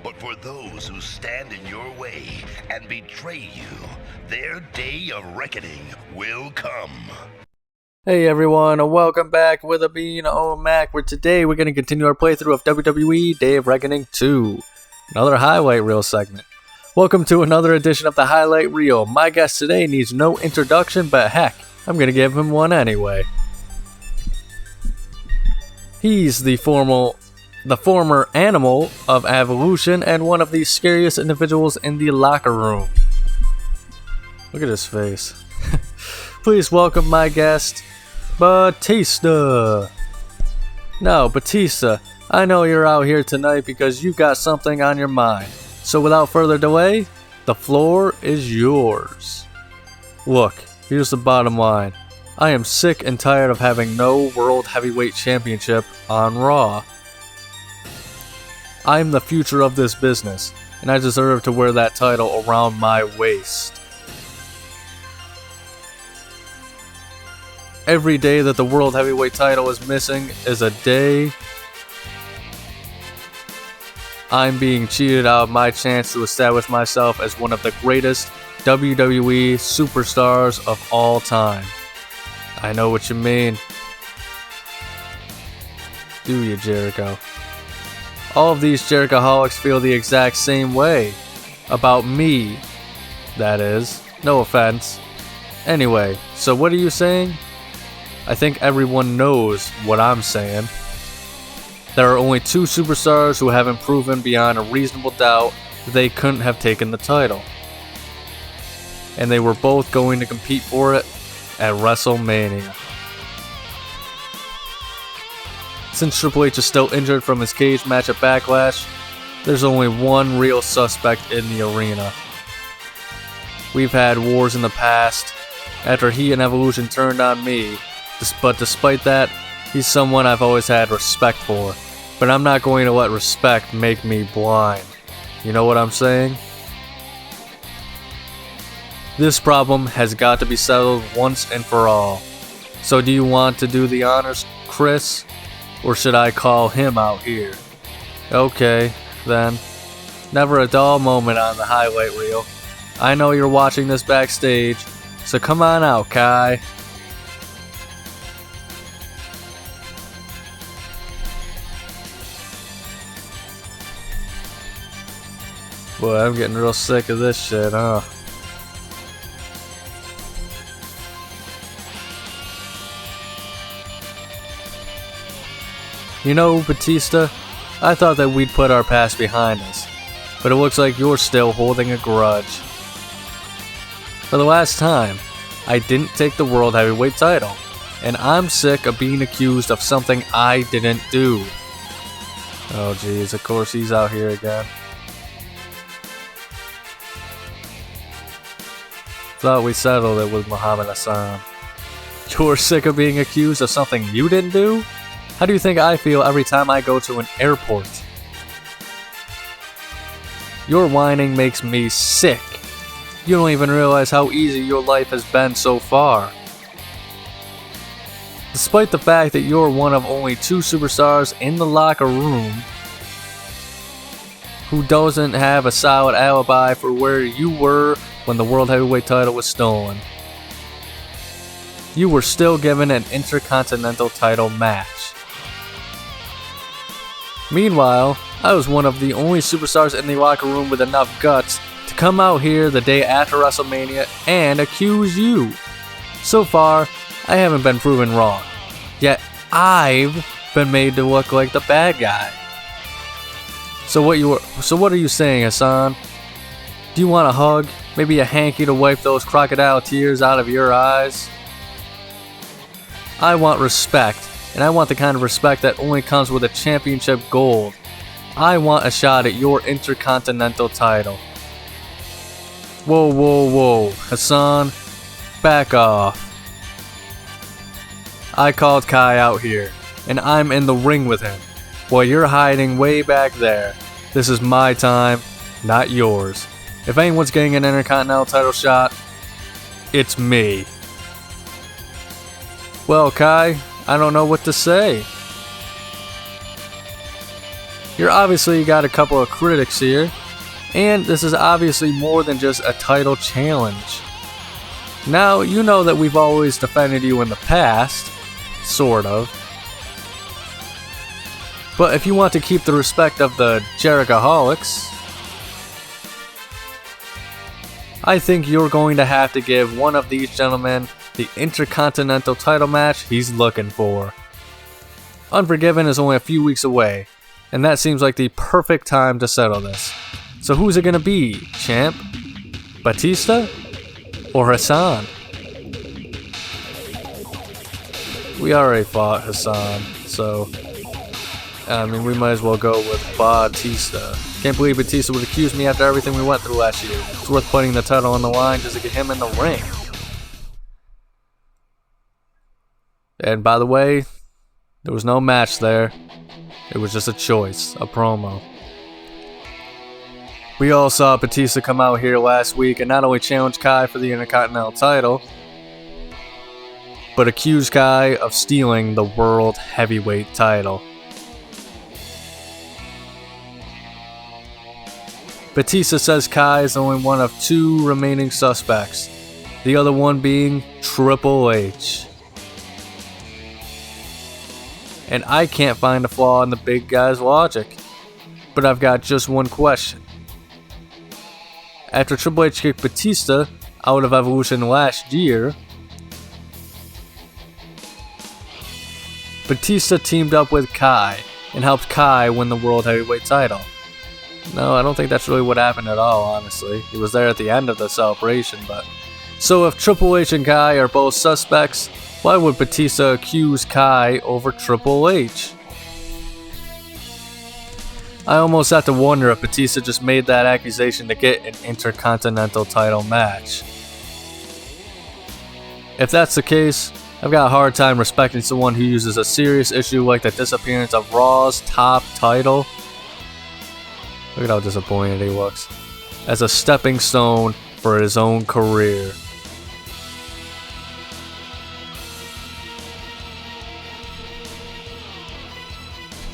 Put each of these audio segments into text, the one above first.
But for those who stand in your way and betray you, their day of reckoning will come. Hey everyone, and welcome back with a Bean Mac, where today we're going to continue our playthrough of WWE Day of Reckoning 2. Another highlight reel segment. Welcome to another edition of the highlight reel. My guest today needs no introduction, but heck, I'm going to give him one anyway. He's the former animal of Evolution and one of the scariest individuals in the locker room. Look at his face. Please welcome my guest, Batista. Now, Batista, I know you're out here tonight because you've got something on your mind. So without further delay, the floor is yours. Look, here's the bottom line. I am sick and tired of having no World Heavyweight Championship on Raw. I'm the future of this business, and I deserve to wear that title around my waist. Every day that the World Heavyweight title is missing is a day I'm being cheated out of my chance to establish myself as one of the greatest WWE superstars of all time. I know what you mean. Do you, Jericho? All of these Jerichoholics feel the exact same way. About me, that is. No offense. Anyway, so what are you saying? I think everyone knows what I'm saying. There are only two superstars who haven't proven beyond a reasonable doubt that they couldn't have taken the title. And they were both going to compete for it at WrestleMania. Since Triple H is still injured from his cage match at Backlash, there's only one real suspect in the arena. We've had wars in the past, after he and Evolution turned on me, but despite that, he's someone I've always had respect for. But I'm not going to let respect make me blind. You know what I'm saying? This problem has got to be settled once and for all. So do you want to do the honors, Chris? Or should I call him out here? Okay, then. Never a dull moment on the highlight reel. I know you're watching this backstage, so come on out, Kai. Boy, I'm getting real sick of this shit, huh? You know, Batista, I thought that we'd put our past behind us, but it looks like you're still holding a grudge. For the last time, I didn't take the World Heavyweight title, and I'm sick of being accused of something I didn't do. Oh jeez, of course he's out here again. Thought we settled it with Muhammad Hassan. You're sick of being accused of something you didn't do? How do you think I feel every time I go to an airport? Your whining makes me sick. You don't even realize how easy your life has been so far. Despite the fact that you're one of only two superstars in the locker room who doesn't have a solid alibi for where you were when the World Heavyweight title was stolen, you were still given an Intercontinental title match. Meanwhile, I was one of the only superstars in the locker room with enough guts to come out here the day after WrestleMania and accuse you. So far, I haven't been proven wrong. Yet, I've been made to look like the bad guy. So what are you saying, Hassan? Do you want a hug? Maybe a hanky to wipe those crocodile tears out of your eyes? I want respect. And I want the kind of respect that only comes with a championship gold. I want a shot at your Intercontinental title. Whoa, whoa, whoa. Hassan, back off. I called Kai out here, and I'm in the ring with him, while you're hiding way back there. This is my time, not yours. If anyone's getting an Intercontinental title shot, it's me. Well, Kai, I don't know what to say. You're obviously got a couple of critics here, and this is obviously more than just a title challenge. Now, you know that we've always defended you in the past, sort of. But if you want to keep the respect of the Jerichoholics, I think you're going to have to give one of these gentlemen the Intercontinental title match he's looking for. Unforgiven is only a few weeks away, and that seems like the perfect time to settle this. So who's it gonna be, champ? Batista? Or Hassan? We already fought Hassan, so I mean, we might as well go with Batista. Can't believe Batista would accuse me after everything we went through last year. It's worth putting the title on the line just to get him in the ring. And by the way, there was no match there. It was just a choice, a promo. We all saw Batista come out here last week and not only challenge Kai for the Intercontinental title, but accuse Kai of stealing the World Heavyweight title. Batista says Kai is only one of 2 remaining suspects, the other one being Triple H. And I can't find a flaw in the big guy's logic, but I've got just one question. After Triple H kicked Batista out of Evolution last year, Batista teamed up with Kai and helped Kai win the World Heavyweight title. No, I don't think that's really what happened at all, honestly. He was there at the end of the celebration, but... So if Triple H and Kai are both suspects, why would Batista accuse Kai over Triple H? I almost have to wonder if Batista just made that accusation to get an Intercontinental title match. If that's the case, I've got a hard time respecting someone who uses a serious issue like the disappearance of Raw's top title. Look at how disappointed he looks. As a stepping stone for his own career.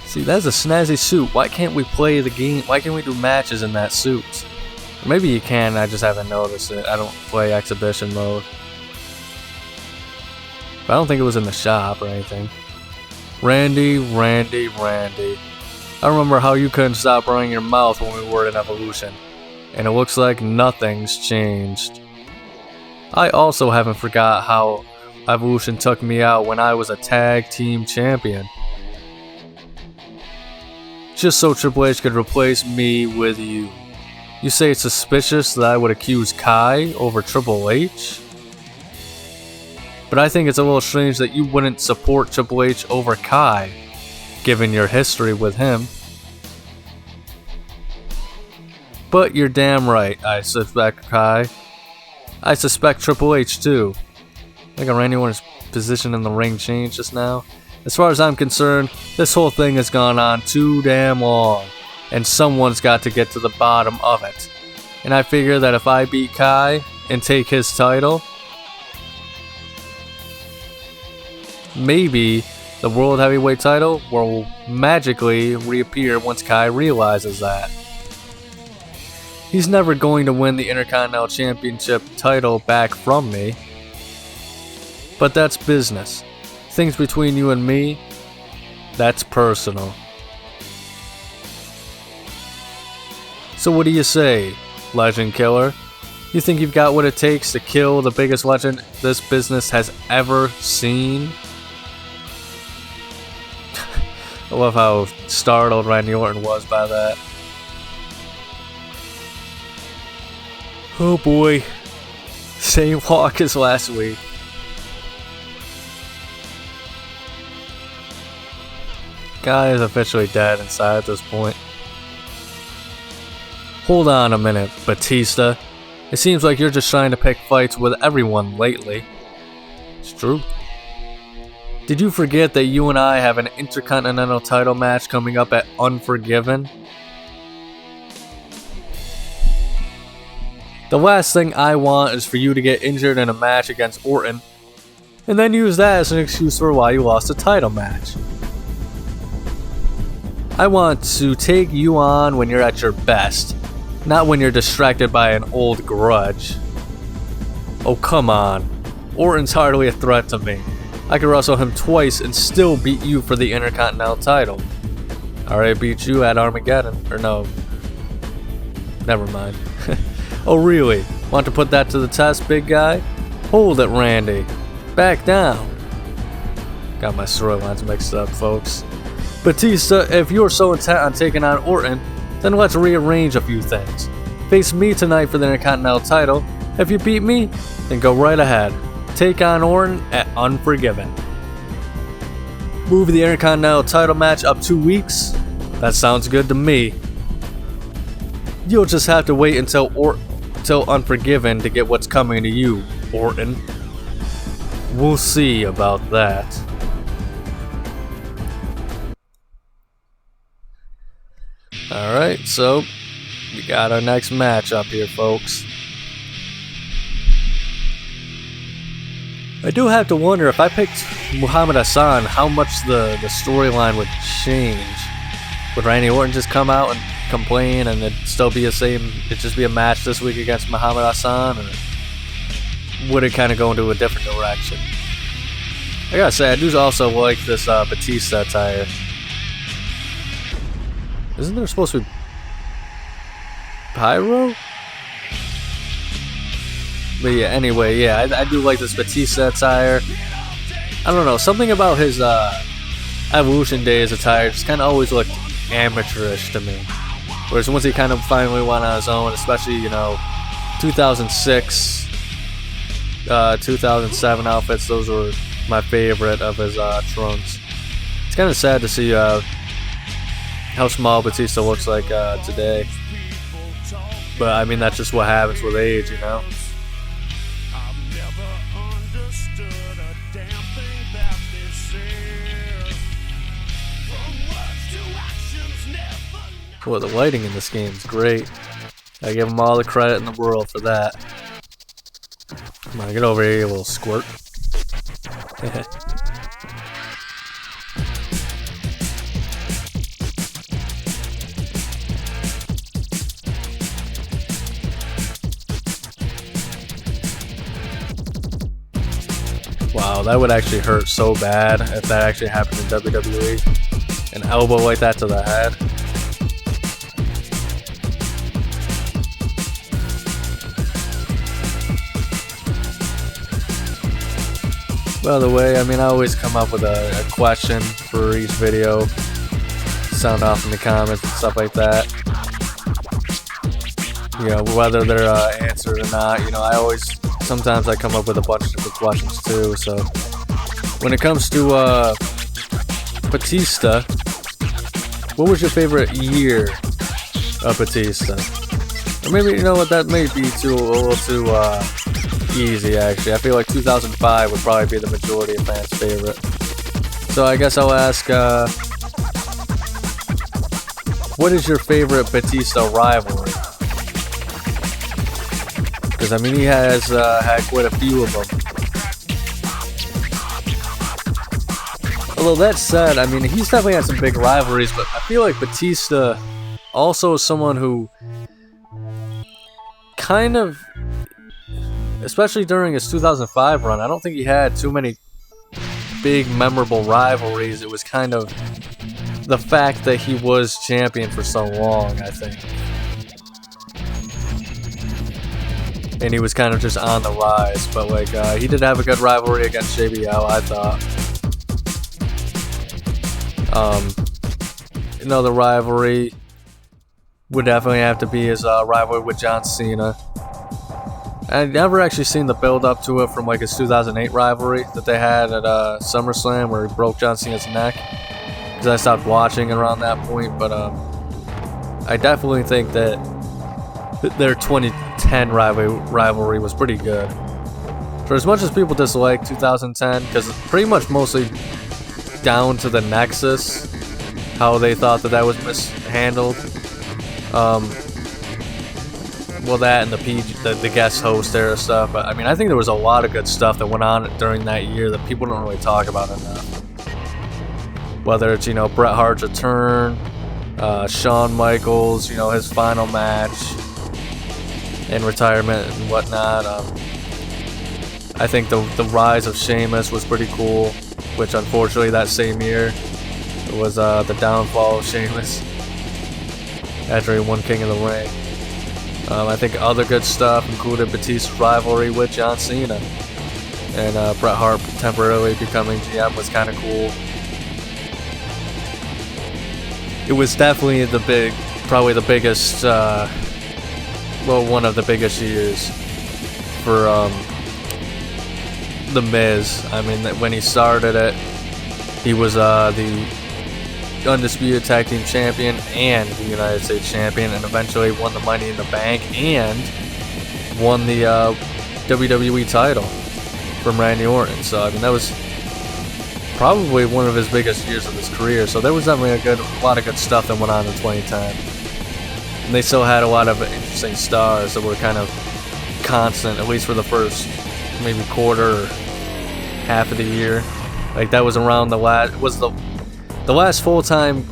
See, that's a snazzy suit. Why can't we play the game? Why can't we do matches in that suit? Or maybe you can, I just haven't noticed it. I don't play exhibition mode. But I don't think it was in the shop or anything. Randy. I remember how you couldn't stop running your mouth when we were in Evolution. And it looks like nothing's changed. I also haven't forgot how Evolution took me out when I was a tag team champion. Just so Triple H could replace me with you. You say it's suspicious that I would accuse Kai over Triple H? But I think it's a little strange that you wouldn't support Triple H over Kai, given your history with him. But you're damn right, I suspect Kai. I suspect Triple H too. I think Randy Orton's position in the ring changed just now. As far as I'm concerned, this whole thing has gone on too damn long, and someone's got to get to the bottom of it. And I figure that if I beat Kai and take his title, maybe the World Heavyweight title will magically reappear once Kai realizes that. He's never going to win the Intercontinental Championship title back from me. But that's business. Things between you and me, that's personal. So what do you say, Legend Killer? You think you've got what it takes to kill the biggest legend this business has ever seen? I love how startled Randy Orton was by that. Oh boy. Same walk as last week. Guy is officially dead inside at this point. Hold on a minute, Batista. It seems like you're just trying to pick fights with everyone lately. It's true. Did you forget that you and I have an Intercontinental title match coming up at Unforgiven? The last thing I want is for you to get injured in a match against Orton, and then use that as an excuse for why you lost a title match. I want to take you on when you're at your best, not when you're distracted by an old grudge. Oh, come on. Orton's hardly a threat to me. I could wrestle him twice and still beat you for the Intercontinental title. I already beat you at Armageddon. Or no. Never mind. Oh, really? Want to put that to the test, big guy? Hold it, Randy. Back down. Got my storylines mixed up, folks. Batista, if you're so intent on taking on Orton, then let's rearrange a few things. Face me tonight for the Intercontinental title. If you beat me, then go right ahead. Take on Orton at Unforgiven. Move the Intercontinental title match up 2 weeks? That sounds good to me. You'll just have to wait until Unforgiven to get what's coming to you, Orton. We'll see about that. Alright, so we got our next match up here, folks. I do have to wonder if I picked Muhammad Hassan, how much the storyline would change. Would Randy Orton just come out and complain and it'd still be it'd just be a match this week against Muhammad Hassan, or would it kind of go into a different direction? I gotta say, I do also like this Batista attire. Isn't there supposed to be pyro? But yeah, anyway, yeah, I do like this Batista attire. I don't know, something about his Evolution Days attire just kind of always looked amateurish to me. Whereas once he kind of finally went on his own, especially, 2006, 2007 outfits, those were my favorite of his trunks. It's kind of sad to see how small Batista looks like today. But I mean, that's just what happens with age, Well, the lighting in this game is great. I give them all the credit in the world for that. Come on, get over here, you little squirt. Wow, that would actually hurt so bad if that actually happened in WWE. An elbow like that to the head. By the way, I mean, I always come up with a question for each video. Sound off in the comments and stuff like that. Whether they're answered or not. Sometimes I come up with a bunch of different questions too. So when it comes to Batista, what was your favorite year of Batista? Or maybe, that may be a little too easy, actually. I feel like 2005 would probably be the majority of fans' favorite. So I guess I'll ask, what is your favorite Batista rivalry? Because, I mean, he has had quite a few of them. Although that said, I mean, he's definitely had some big rivalries, but I feel like Batista also is someone who kind of, especially during his 2005 run, I don't think he had too many big memorable rivalries. It was kind of the fact that he was champion for so long, I think. And he was kind of just on the rise. But he did have a good rivalry against JBL, I thought. Another rivalry would definitely have to be his rivalry with John Cena. I'd never actually seen the build up to it from his 2008 rivalry that they had at SummerSlam where he broke John Cena's neck, because I stopped watching around that point. But I definitely think that their 2010 rivalry was pretty good. For as much as people dislike 2010, because it's pretty much mostly down to the Nexus, how they thought that was mishandled. Well, that and the guest host era stuff. But I mean, I think there was a lot of good stuff that went on during that year that people don't really talk about enough. Whether it's Bret Hart's return, Shawn Michaels, you know, his final match in retirement and whatnot. I think the rise of Sheamus was pretty cool, which unfortunately that same year was the downfall of Sheamus after he won King of the Ring. I think other good stuff included Batista's rivalry with John Cena, and Bret Hart temporarily becoming GM was kind of cool. It was definitely probably the biggest, one of the biggest years for The Miz. I mean, when he started it, he was the Undisputed Tag Team Champion and the United States Champion, and eventually won the Money in the Bank and won the WWE title from Randy Orton. So, I mean, that was probably one of his biggest years of his career. So there was definitely a lot of good stuff that went on in 2010. And they still had a lot of interesting stars that were kind of constant, at least for the first maybe quarter or half of the year. Like that was around the last full-time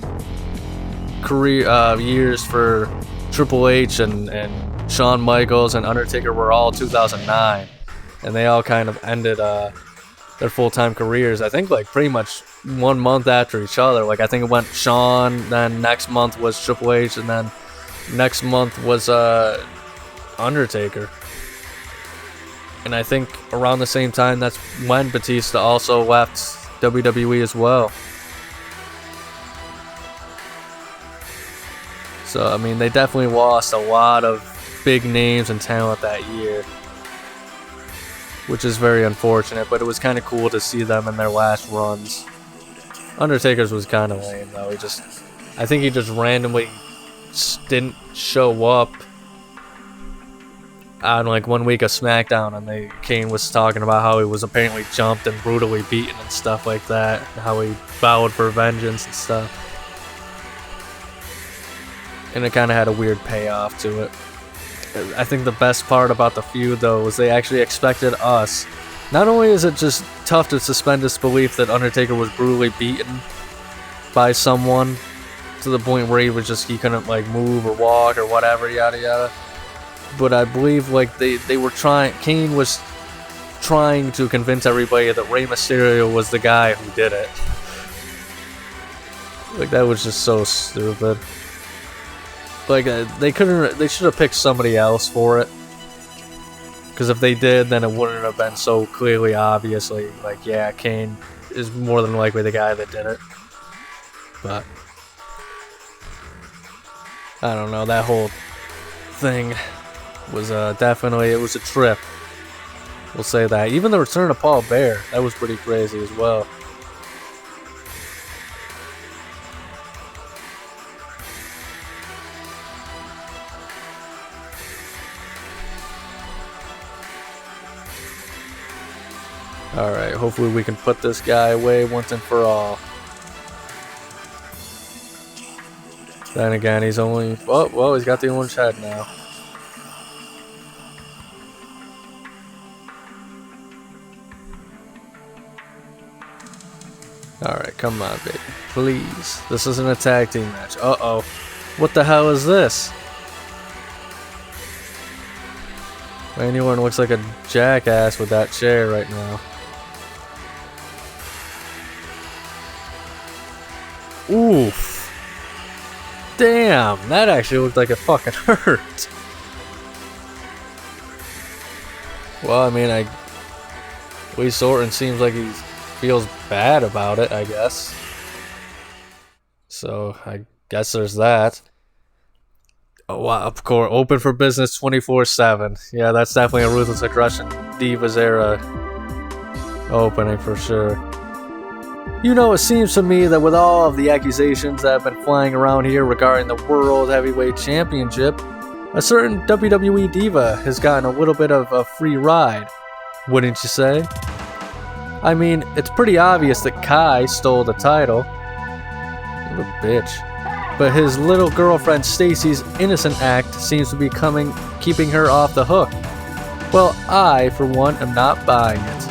career years for Triple H and Shawn Michaels and Undertaker were all 2009, and they all kind of ended their full-time careers, I think, like pretty much 1 month after each other. Like I think it went Shawn, then next month was Triple H, and then next month was Undertaker. And I think around the same time, that's when Batista also left WWE as well. So, I mean, they definitely lost a lot of big names and talent that year, which is very unfortunate, but it was kind of cool to see them in their last runs. Undertaker's was kind of lame, though. I think he just randomly didn't show up on like 1 week of SmackDown, and Kane was talking about how he was apparently jumped and brutally beaten and stuff like that, and how he vowed for vengeance and stuff. And it kind of had a weird payoff to it. I think the best part about the feud, though, was they actually expected us. Not only is it just tough to suspend disbelief that Undertaker was brutally beaten by someone to the point where he couldn't like move or walk or whatever, yada yada. But I believe like they were Kane was trying to convince everybody that Rey Mysterio was the guy who did it. Like that was just so stupid. Like they should have picked somebody else for it. Because if they did, then it wouldn't have been so clearly obviously like, yeah, Kane is more than likely the guy that did it. But I don't know, that whole thing was definitely, it was a trip. We'll say that. Even the return of Paul Bear, that was pretty crazy as well. Alright, hopefully we can put this guy away once and for all. Then again, he's only... Oh, well, he's got the orange head now. Alright, come on, baby. Please. This isn't a tag team match. Uh-oh. What the hell is this? Randy Orton looks like a jackass with that chair right now. Oof. Damn, that actually looked like it fucking hurt. Well, I mean, at least Orton seems like he feels bad about it, I guess. So, I guess there's that. Oh, wow, of course, open for business 24/7. Yeah, that's definitely a Ruthless Aggression Divas era opening for sure. You know, it seems to me that with all of the accusations that have been flying around here regarding the World Heavyweight Championship, a certain WWE diva has gotten a little bit of a free ride, wouldn't you say? I mean, it's pretty obvious that Kai stole the title. What a bitch. But his little girlfriend Stacy's innocent act seems to be keeping her off the hook. Well, I, for one, am not buying it.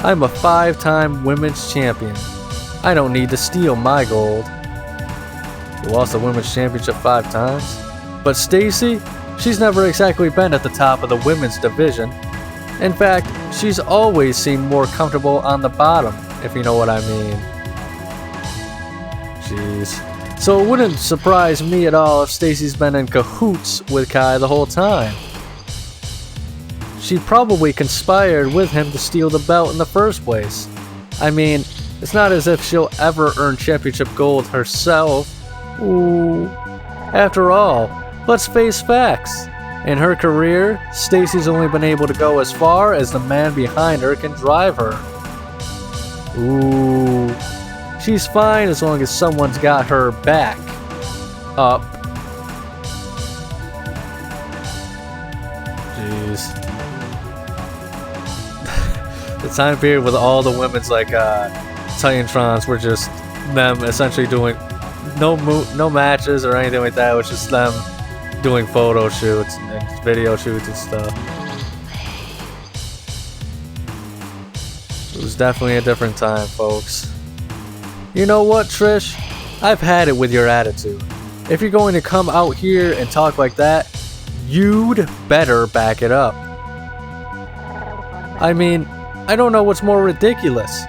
I'm a 5-time women's champion. I don't need to steal my gold. who lost the Women's Championship 5 times. But Stacy, she's never exactly been at the top of the women's division. In fact, she's always seemed more comfortable on the bottom, if you know what I mean. Jeez. So it wouldn't surprise me at all if Stacy's been in cahoots with Kai the whole time. She probably conspired with him to steal the belt in the first place. I mean, it's not as if she'll ever earn championship gold herself. Ooh. After all, let's face facts. In her career, Stacy's only been able to go as far as the man behind her can drive her. Ooh. She's fine as long as someone's got her back up. Jeez. The time period with all the women's like Titantrons were just them essentially doing no matches or anything like that. It was just them doing photo shoots and video shoots and stuff. It was definitely a different time, folks. You know what, Trish? I've had it with your attitude. If you're going to come out here and talk like that, you'd better back it up. I mean, I don't know what's more ridiculous.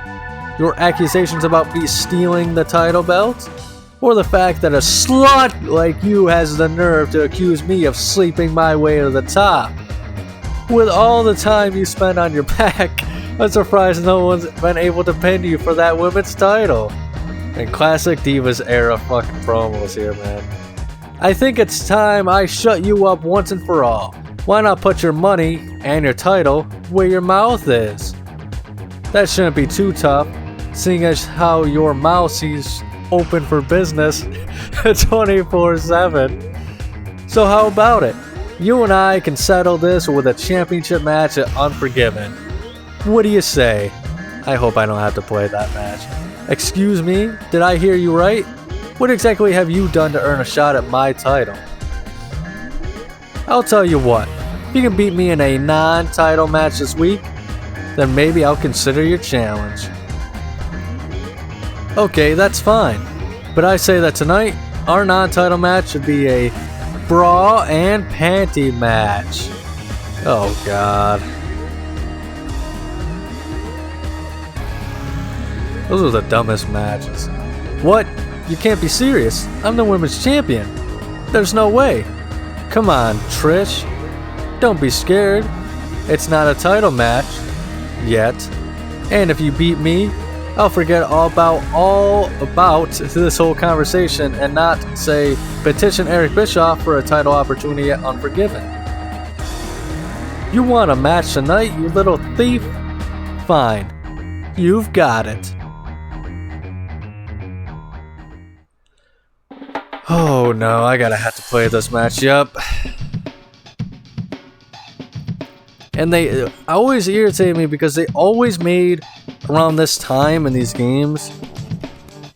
Your accusations about me stealing the title belt? Or the fact that a slut like you has the nerve to accuse me of sleeping my way to the top? With all the time you spend on your back, I'm surprised no one's been able to pin you for that women's title. And classic Divas era fucking promos here, man. I think it's time I shut you up once and for all. Why not put your money and your title where your mouth is? That shouldn't be too tough, seeing as how your mouth sees open for business 24/7. So how about it? You and I can settle this with a championship match at Unforgiven. What do you say? I hope I don't have to play that match. Excuse me? Did I hear you right? What exactly have you done to earn a shot at my title? I'll tell you what. If you can beat me in a non-title match this week, then maybe I'll consider your challenge. Okay, that's fine. But I say that tonight, our non-title match should be a bra and panty match. Oh god. Those are the dumbest matches. What? You can't be serious. I'm the women's champion. There's no way. Come on, Trish. Don't be scared. It's not a title match. Yet. And if you beat me, I'll forget all about this whole conversation and not, say, petition Eric Bischoff for a title opportunity at Unforgiven. You want a match tonight, you little thief? Fine. You've got it. Oh no, I gotta have to play this match, yup. And they always irritate me because they always made, around this time in these games,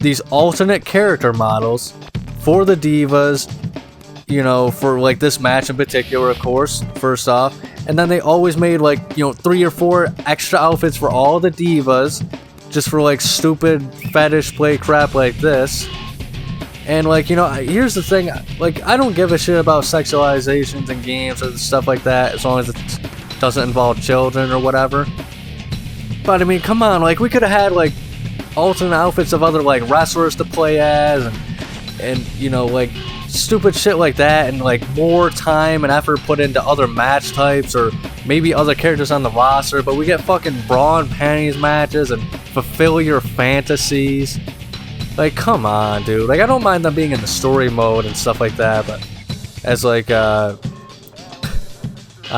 these alternate character models for the divas, you know, for like this match in particular, of course, first off. And then they always made like, you know, 3 or 4 extra outfits for all the divas, just for like stupid fetish play crap like this. And like, you know, here's the thing, like, I don't give a shit about sexualizations in games or stuff like that, as long as it doesn't involve children or whatever. But I mean, come on, like, we could have had like alternate outfits of other like wrestlers to play as, and you know, like stupid shit like that, and like more time and effort put into other match types or maybe other characters on the roster. But we get fucking bra and panties matches and fulfill your fantasies. Like, come on, dude. Like, I don't mind them being in the story mode and stuff like that, but as like I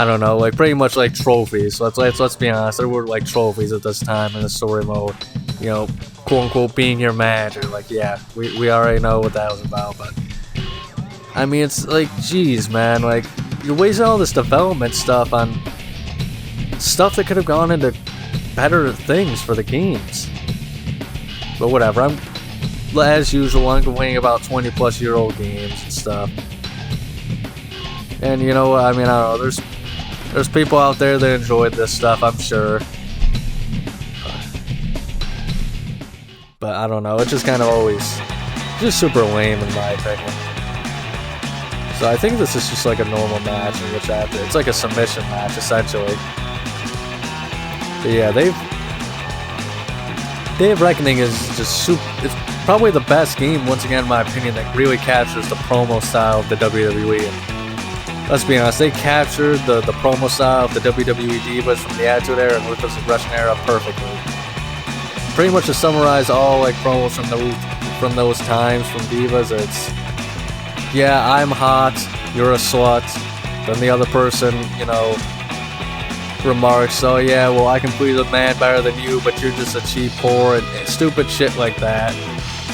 don't know, like pretty much like trophies. So let's be honest, there were like trophies at this time in the story mode. You know, quote unquote being your manager. Like, yeah, we already know what that was about, but I mean, it's like, geez, man, like you're wasting all this development stuff on stuff that could have gone into better things for the games. But whatever, as usual, I'm complaining about 20-plus-year-old games and stuff. And you know what, I mean, I don't know, there's people out there that enjoyed this stuff, I'm sure. But I don't know, it just kind of always just super lame in my opinion. So I think this is just like a normal match in which it's like a submission match essentially. But yeah, Day of Reckoning is just super. It's probably the best game, once again in my opinion, that really captures the promo style of the WWE. And let's be honest, they captured the promo style of the WWE Divas from the Attitude Era and Ruthless Aggression Era perfectly. Pretty much to summarize all like promos from those times from Divas, it's yeah, I'm hot, you're a slut. Then the other person, you know, remarks, oh yeah, well I can please a man better than you, but you're just a cheap whore, and stupid shit like that.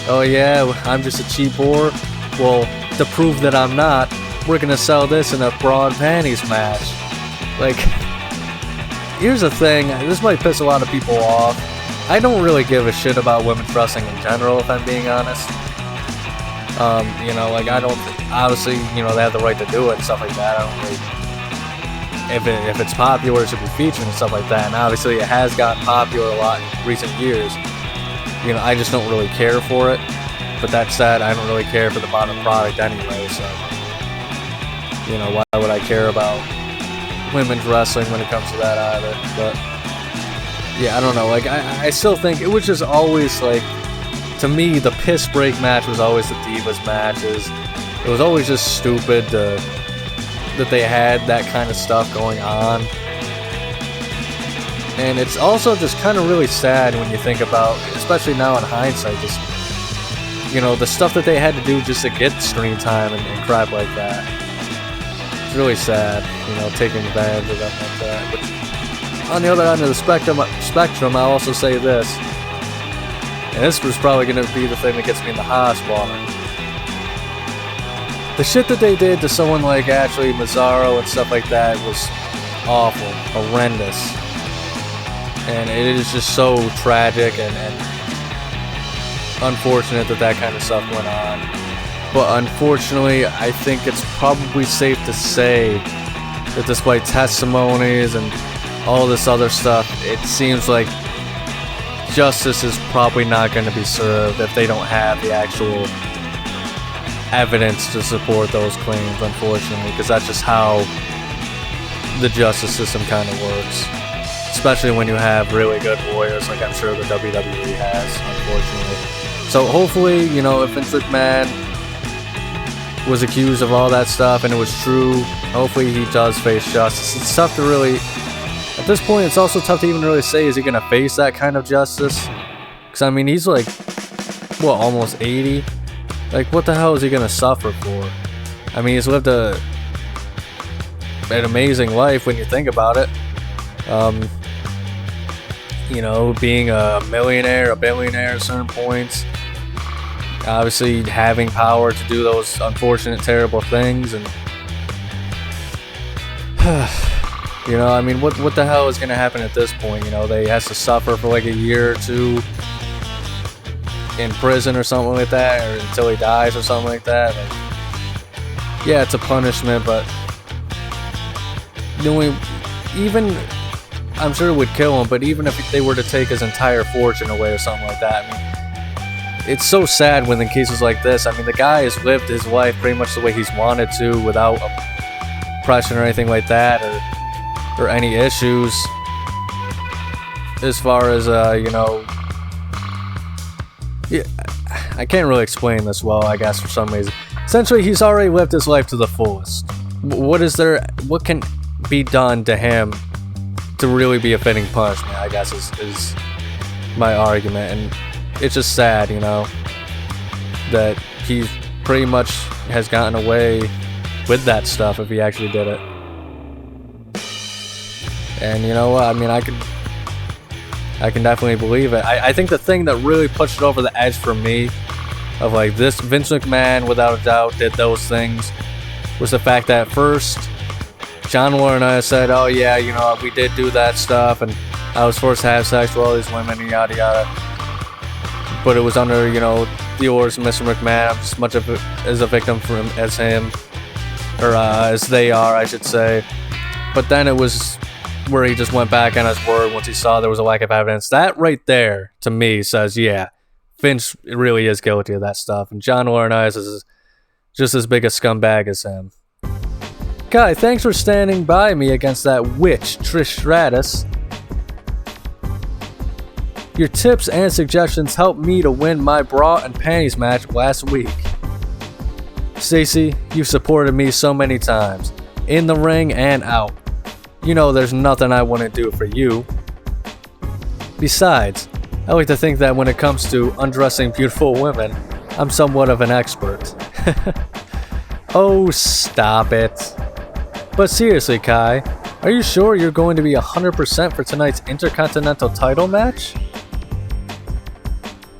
Oh yeah, I'm just a cheap whore. Well, to prove that I'm not, we're gonna sell this in a bra and panties match. Like, here's the thing, this might piss a lot of people off. I don't really give a shit about women's wrestling in general, if I'm being honest. You know, like I don't, obviously, you know, they have the right to do it and stuff like that. I don't really, if it's popular, it should be featured and stuff like that. And obviously it has gotten popular a lot in recent years. You know, I just don't really care for it. But that said, I don't really care for the bottom product anyway, so, you know, why would I care about women's wrestling when it comes to that either? But yeah, I don't know, like I still think it was just always like, to me, the piss break match was always the Divas matches. It was always just stupid that they had that kind of stuff going on. And it's also just kind of really sad when you think about, especially now in hindsight, just, you know, the stuff that they had to do just to get screen time and crap like that. It's really sad, you know, taking advantage of them like that. But on the other end of the spectrum, I'll also say this. And this was probably going to be the thing that gets me in the hot water. The shit that they did to someone like Ashley Mazzaro and stuff like that was awful, horrendous. And it is just so tragic and unfortunate that kind of stuff went on. But unfortunately, I think it's probably safe to say that despite testimonies and all this other stuff, it seems like justice is probably not going to be served if they don't have the actual evidence to support those claims, unfortunately, because that's just how the justice system kind of works, especially when you have really good lawyers like I'm sure the WWE has, unfortunately. So hopefully, you know, if Vince McMahon was accused of all that stuff and it was true, hopefully he does face justice. It's tough to really, at this point, it's also tough to even really say, is he going to face that kind of justice? Because, I mean, he's like, what, almost 80? Like, what the hell is he going to suffer for? I mean, he's lived an amazing life when you think about it. You know, being a millionaire, a billionaire at certain points. Obviously, having power to do those unfortunate, terrible things. And you know, I mean, what the hell is going to happen at this point? You know, they has to suffer for like a year or two in prison or something like that, or until he dies or something like that. Like, yeah, it's a punishment, but even, I'm sure it would kill him, but even if they were to take his entire fortune away or something like that, I mean, it's so sad when in cases like this, I mean, the guy has lived his life pretty much the way he's wanted to without oppression or anything like that, or any issues as far as, you know, yeah, I can't really explain this well, I guess, for some reason. Essentially, he's already lived his life to the fullest. What can be done to him to really be a fitting punishment, I guess, is my argument. And it's just sad, you know, that he pretty much has gotten away with that stuff if he actually did it. And you know what, I mean, I can definitely believe it. I think the thing that really pushed it over the edge for me, of like this, Vince McMahon without a doubt did those things, was the fact that first, John Laurinaitis said, oh yeah, you know, we did do that stuff, and I was forced to have sex with all these women, and yada yada. But it was under, you know, the orders of Mr. McMahon. I'm just as much as a victim for him as him, or as they are, I should say. But then it was where he just went back on his word once he saw there was a lack of evidence. That right there, to me, says, yeah, Vince really is guilty of that stuff, and John Laurinaitis is just as big a scumbag as him. Kai, thanks for standing by me against that witch, Trish Stratus. Your tips and suggestions helped me to win my bra and panties match last week. Stacy, you've supported me so many times, in the ring and out. You know there's nothing I wouldn't do for you. Besides, I like to think that when it comes to undressing beautiful women, I'm somewhat of an expert. Oh, stop it. But seriously, Kai, are you sure you're going to be 100% for tonight's Intercontinental title match?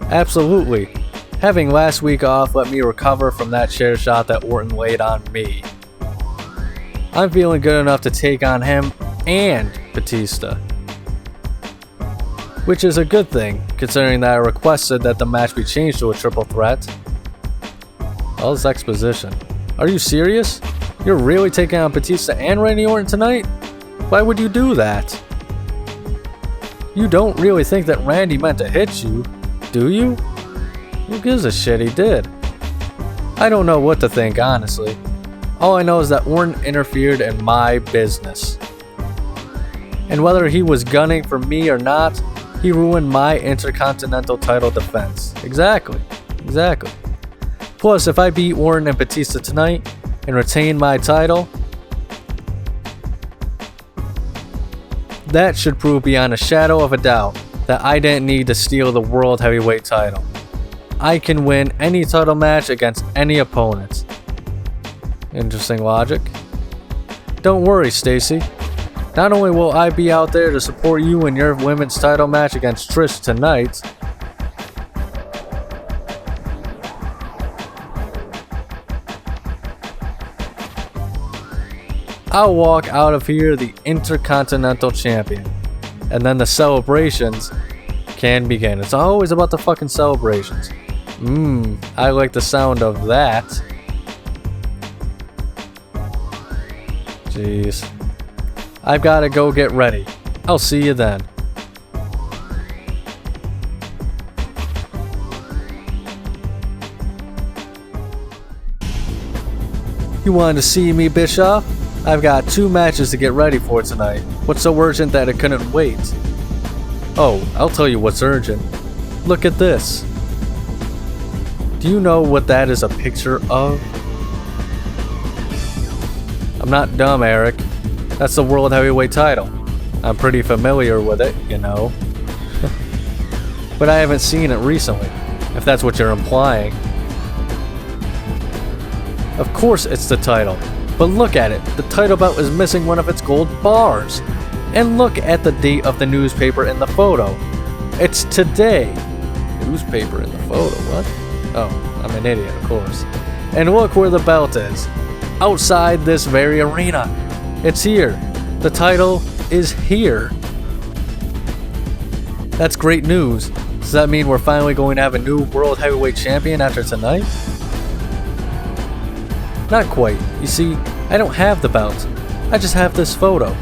Absolutely. Having last week off let me recover from that chair shot that Orton laid on me. I'm feeling good enough to take on him and Batista. Which is a good thing, considering that I requested that the match be changed to a triple threat. All this exposition. Are you serious? You're really taking on Batista and Randy Orton tonight? Why would you do that? You don't really think that Randy meant to hit you, do you? Who gives a shit he did? I don't know what to think, honestly. All I know is that Orton interfered in my business. And whether he was gunning for me or not, he ruined my Intercontinental title defense. Exactly. Plus, if I beat Orton and Batista tonight and retain my title, that should prove beyond a shadow of a doubt that I didn't need to steal the World Heavyweight title. I can win any title match against any opponent. Interesting logic. Don't worry, Stacy. Not only will I be out there to support you in your women's title match against Trish tonight, I'll walk out of here the Intercontinental Champion. And then the celebrations can begin. It's always about the fucking celebrations. I like the sound of that. Jeez. I've got to go get ready. I'll see you then. You wanted to see me, Bischoff? I've got 2 matches to get ready for tonight. What's so urgent that it couldn't wait? Oh, I'll tell you what's urgent. Look at this. Do you know what that is a picture of? I'm not dumb, Eric. That's the World Heavyweight title. I'm pretty familiar with it, you know. But I haven't seen it recently, if that's what you're implying. Of course it's the title. But look at it. The title belt is missing one of its gold bars. And look at the date of the newspaper in the photo. It's today. Newspaper in the photo, what? Oh, I'm an idiot, of course. And look where the belt is. Outside this very arena. It's here. The title is here. That's great news. Does that mean we're finally going to have a new World Heavyweight Champion after tonight? Not quite. You see, I don't have the belt. I just have this photo.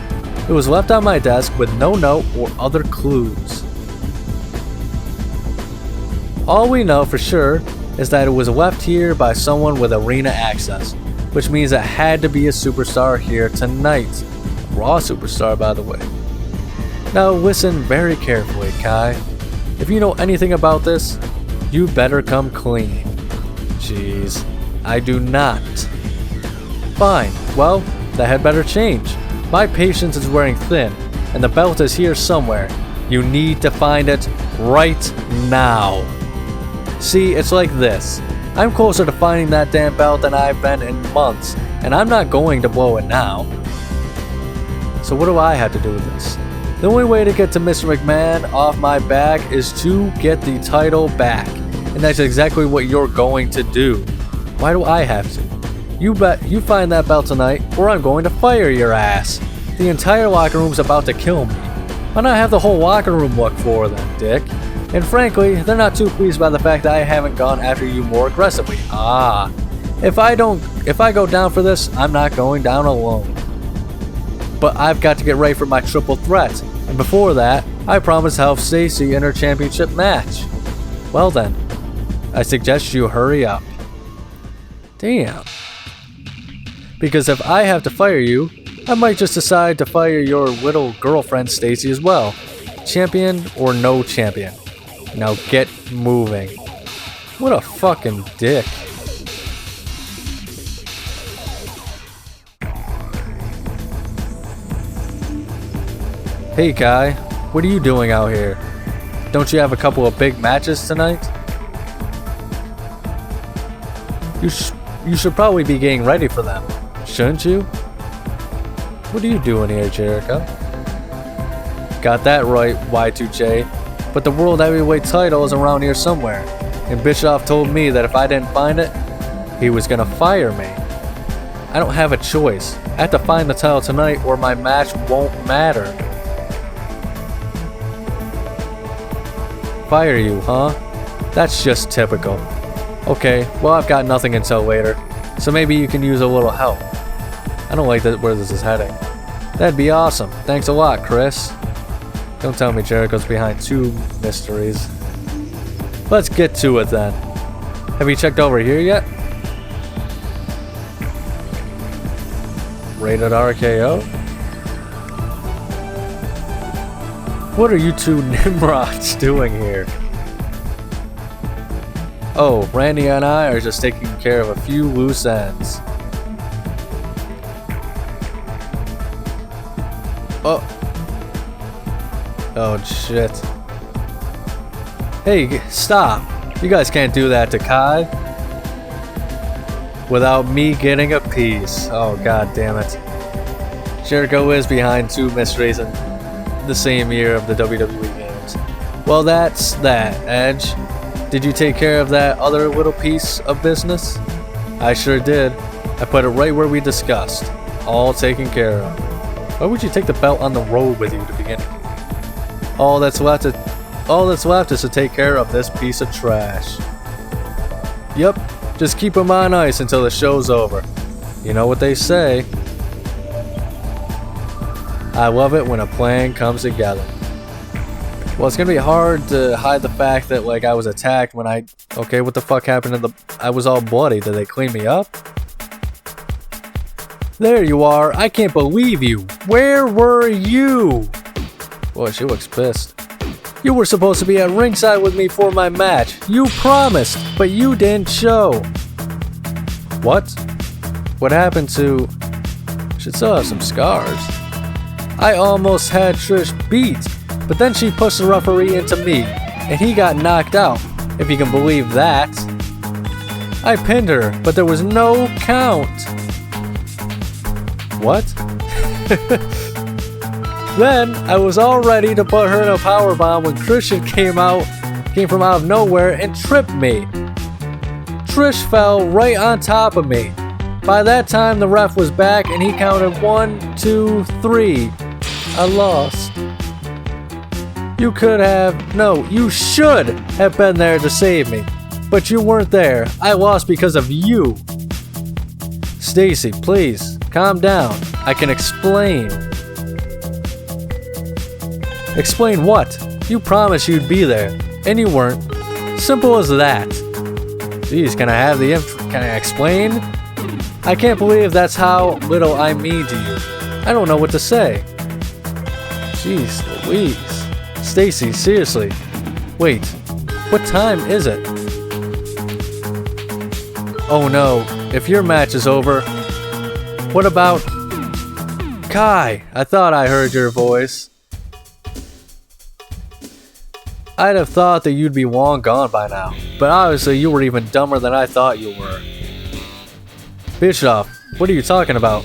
It was left on my desk with no note or other clues. All we know for sure is that it was left here by someone with arena access, which means it had to be a superstar here tonight. A Raw superstar, by the way. Now listen very carefully, Kai. If you know anything about this, you better come clean. Jeez, I do not. Fine, well, that had better change. My patience is wearing thin, and the belt is here somewhere. You need to find it right now. See, it's like this. I'm closer to finding that damn belt than I've been in months, and I'm not going to blow it now. So what do I have to do with this? The only way to get to Mr. McMahon off my back is to get the title back, and that's exactly what you're going to do. Why do I have to? You bet you find that belt tonight, or I'm going to fire your ass. The entire locker room's about to kill me. Why not have the whole locker room look for them, dick? And frankly, they're not too pleased by the fact that I haven't gone after you more aggressively. If I go down for this, I'm not going down alone. But I've got to get ready for my triple threat, and before that, I promised to help Stacy in her championship match. Well then, I suggest you hurry up. Damn. Because if I have to fire you, I might just decide to fire your little girlfriend Stacy as well. Champion or no champion. Now get moving. What a fucking dick. Hey Kai, what are you doing out here? Don't you have a couple of big matches tonight? You should probably be getting ready for them, shouldn't you? What are you doing here, Jericho? Got that right, Y2J. But the World Heavyweight title is around here somewhere, and Bischoff told me that if I didn't find it, he was gonna fire me. I don't have a choice. I have to find the title tonight or my match won't matter. Fire you, huh? That's just typical. Okay, well I've got nothing until later, so maybe you can use a little help. I don't like where this is heading. That'd be awesome. Thanks a lot, Chris. Don't tell me Jericho's behind two mysteries. Let's get to it then. Have you checked over here yet? Rated RKO? What are you two Nimrods doing here? Oh, Randy and I are just taking care of a few loose ends. Oh. Oh, shit. Hey, stop. You guys can't do that to Kai. Without me getting a piece. Oh, god damn it. Jericho is behind two mysteries in the same year of the WWE games. Well, that's that, Edge. Did you take care of that other little piece of business? I sure did. I put it right where we discussed. All taken care of. Why would you take the belt on the road with you to begin with? All that's left is to take care of this piece of trash. Yep, just keep him on ice until the show's over. You know what they say. I love it when a plan comes together. Well, it's gonna be hard to hide the fact that, like, I was attacked when okay, what the fuck happened to I was all bloody. Did they clean me up? There you are. I can't believe you. Where were you? Boy, she looks pissed. You were supposed to be at ringside with me for my match. You promised, but you didn't show. What? What happened to... Should still have some scars. I almost had Trish beat, but then she pushed the referee into me, and he got knocked out, if you can believe that. I pinned her, but there was no count. What? Then, I was all ready to put her in a powerbomb when Christian came from out of nowhere and tripped me. Trish fell right on top of me. By that time, the ref was back and he counted 1, 2, 3. I lost. You should have been there to save me. But you weren't there. I lost because of you. Stacy, please, calm down. I can explain. Explain what? You promised you'd be there, and you weren't. Simple as that. Jeez, can I explain? I can't believe that's how little I mean to you. I don't know what to say. Jeez Louise. Stacy, seriously. Wait, what time is it? Oh no, if your match is over, what about... Kai, I thought I heard your voice. I'd have thought that you'd be long gone by now, but obviously you were even dumber than I thought you were. Bischoff, what are you talking about?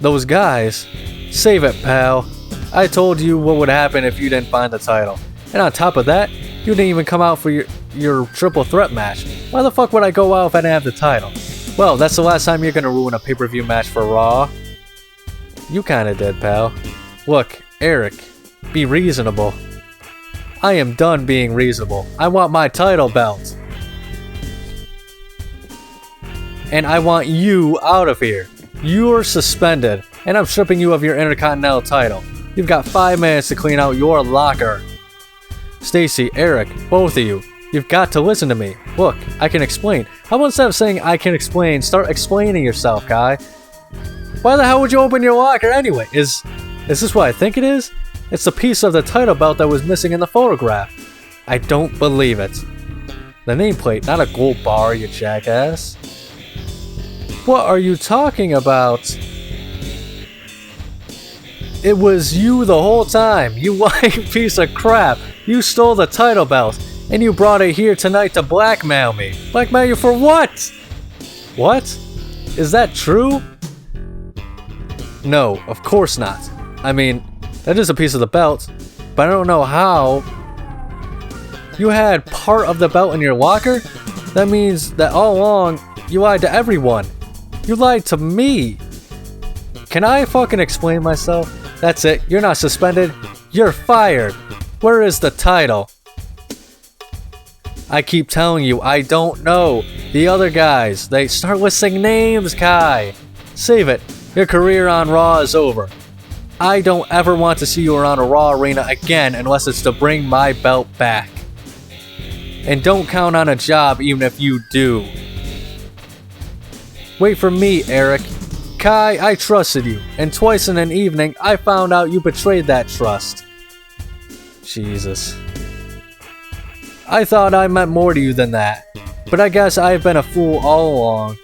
Those guys? Save it, pal. I told you what would happen if you didn't find the title. And on top of that, you didn't even come out for your triple threat match. Why the fuck would I go out if I didn't have the title? Well, that's the last time you're gonna ruin a pay-per-view match for Raw. You kinda did, pal. Look, Eric, be reasonable. I am done being reasonable. I want my title belt. And I want you out of here. You're suspended, and I'm stripping you of your Intercontinental title. You've got 5 minutes to clean out your locker. Stacy, Eric, both of you You've got to listen to me. Look, I can explain. How about instead of saying I can explain, start explaining yourself, Kai? Why the hell would you open your locker anyway? Is this what I think it is? It's the piece of the title belt that was missing in the photograph. I don't believe it. The nameplate, not a gold bar, you jackass. What are you talking about? It was you the whole time, you lying piece of crap. You stole the title belt, and you brought it here tonight to blackmail me. Blackmail you for what? What? Is that true? No, of course not. I mean, that is a piece of the belt, but I don't know how. You had part of the belt in your locker? That means that all along, you lied to everyone. You lied to me. Can I fucking explain myself? That's it, you're not suspended, you're fired. Where is the title? I keep telling you, I don't know. The other guys, they start listing names, Kai. Save it, your career on Raw is over. I don't ever want to see you around a Raw arena again unless it's to bring my belt back. And don't count on a job even if you do. Wait for me, Eric. Kai, I trusted you, and twice in an evening, I found out you betrayed that trust. Jesus. I thought I meant more to you than that, but I guess I've been a fool all along.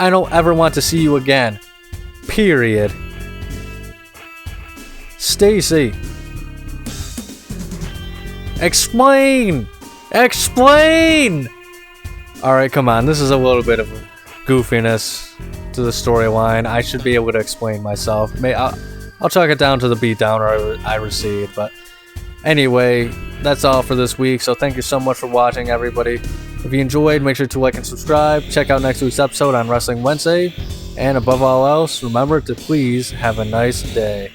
I don't ever want to see you again. Period. Stacy. Explain! Explain! Alright, come on, this is a little bit of goofiness to the storyline. I should be able to explain myself. I'll chalk it down to the beatdown I received, but anyway, that's all for this week, so thank you so much for watching, everybody. If you enjoyed, make sure to like and subscribe. Check out next week's episode on Wrestling Wednesday, and above all else, remember to please have a nice day.